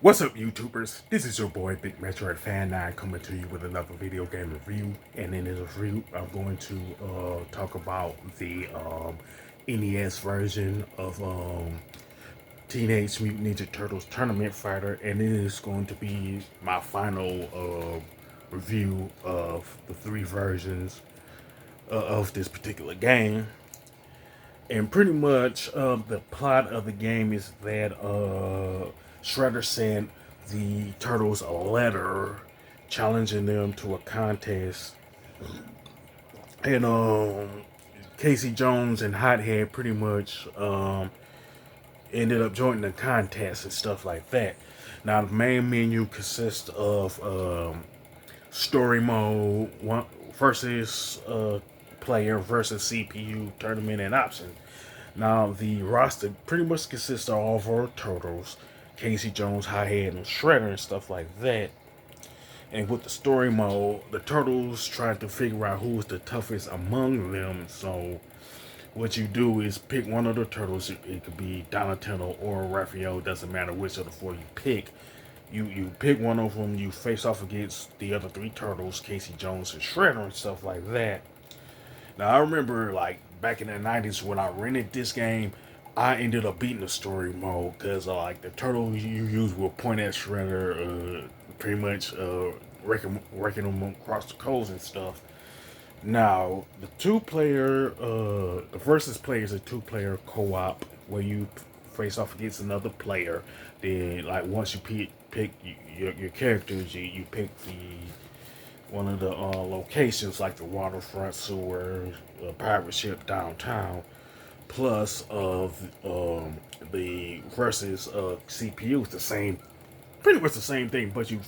What's up, YouTubers? This is your boy Big Metroid Fan 9 coming to you with another video game review. And in this review, I'm going to talk about the NES version of Teenage Mutant Ninja Turtles Tournament Fighter, and it is going to be my final review of the three versions of this particular game. And pretty much the plot of the game is that Shredder sent the Turtles a letter challenging them to a contest. And Casey Jones and Hothead pretty much ended up joining the contest and stuff like that. Now, the main menu consists of story mode versus player versus CPU tournament and option. Now, the roster pretty much consists of all of our Turtles, Casey Jones, Hothead, and Shredder and stuff like that. And with the story mode, the Turtles try to figure out who is the toughest among them. So what you do is pick one of the Turtles. It could be Donatello or Raphael. Doesn't matter which of the four you pick. You pick one of them. You face off against the other three Turtles, Casey Jones and Shredder and stuff like that. Now, I remember, like, back in the 90s when I rented this game, I ended up beating the story mode because, like, the turtle you use will point at Shredder, pretty much wrecking them across the coals and stuff. Now, the versus player is a two-player co-op where you face off against another player. Then, like, once you pick your characters, you pick one of the locations like the waterfront, sewer, pirate ship downtown, plus of the versus CPU. It's the same, pretty much the same thing, but you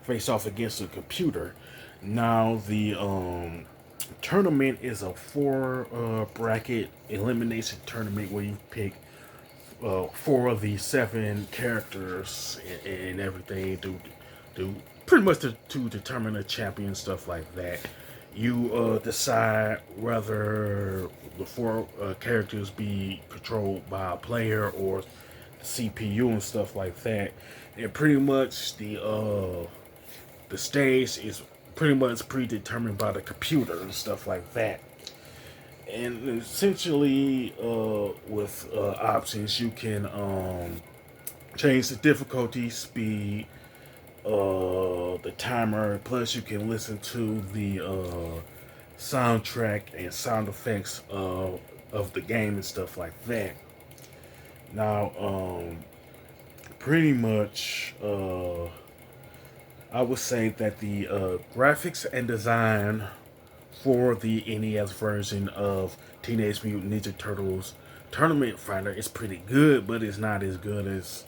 face off against a computer. Now the tournament is a four bracket elimination tournament where you pick four of the seven characters and everything to pretty much to determine a champion, stuff like that. You decide whether the four characters be controlled by a player or CPU and stuff like that. And pretty much the stage is pretty much predetermined by the computer and stuff like that. And essentially, with options, you can change the difficulty, speed, the timer. Plus, you can listen to the soundtrack and sound effects of the game and stuff like that. Now, pretty much, I would say that the graphics and design for the NES version of Teenage Mutant Ninja Turtles Tournament Fighter is pretty good, but it's not as good as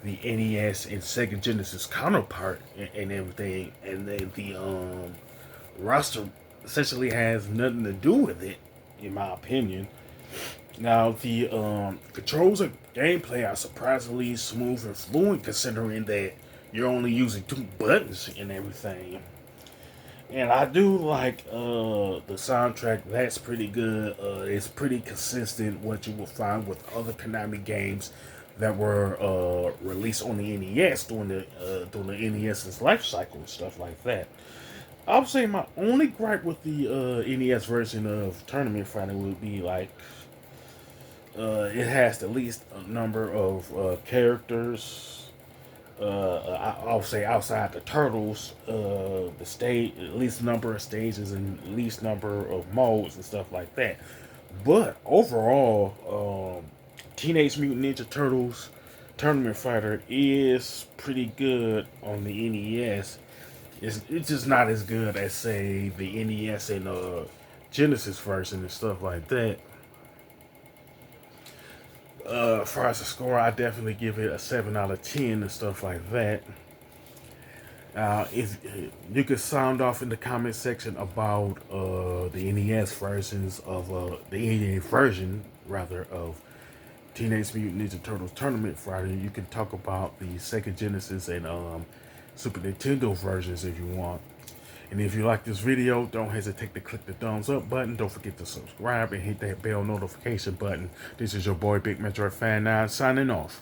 the NES and Sega Genesis counterpart and everything. And then the roster essentially has nothing to do with it, in my opinion. Now, the controls and gameplay are surprisingly smooth and fluent, considering that you're only using two buttons and everything. And I do like the soundtrack. That's pretty good. It's pretty consistent what you will find with other Konami games that were released on the NES during the NES's life cycle and stuff like that. I would say my only gripe with the NES version of Tournament Fighting would be like it has the least number of characters. I'll say outside the Turtles, the stage, at least number of stages and least number of modes and stuff like that. But overall, Teenage Mutant Ninja Turtles Tournament Fighter is pretty good on the NES. It's just not as good as, say, the NES and Genesis version and stuff like that. As far as the score, I definitely give it a 7 out of 10 and stuff like that. If you could sound off in the comment section about the NES versions of the NES version rather of Teenage Mutant Ninja Turtles Tournament Fighter. You can talk about the Sega Genesis and Super Nintendo versions if you want. And if you like this video, don't hesitate to click the thumbs up button. Don't forget to subscribe and hit that bell notification button. This is your boy Big Metroid Fan 9 signing off.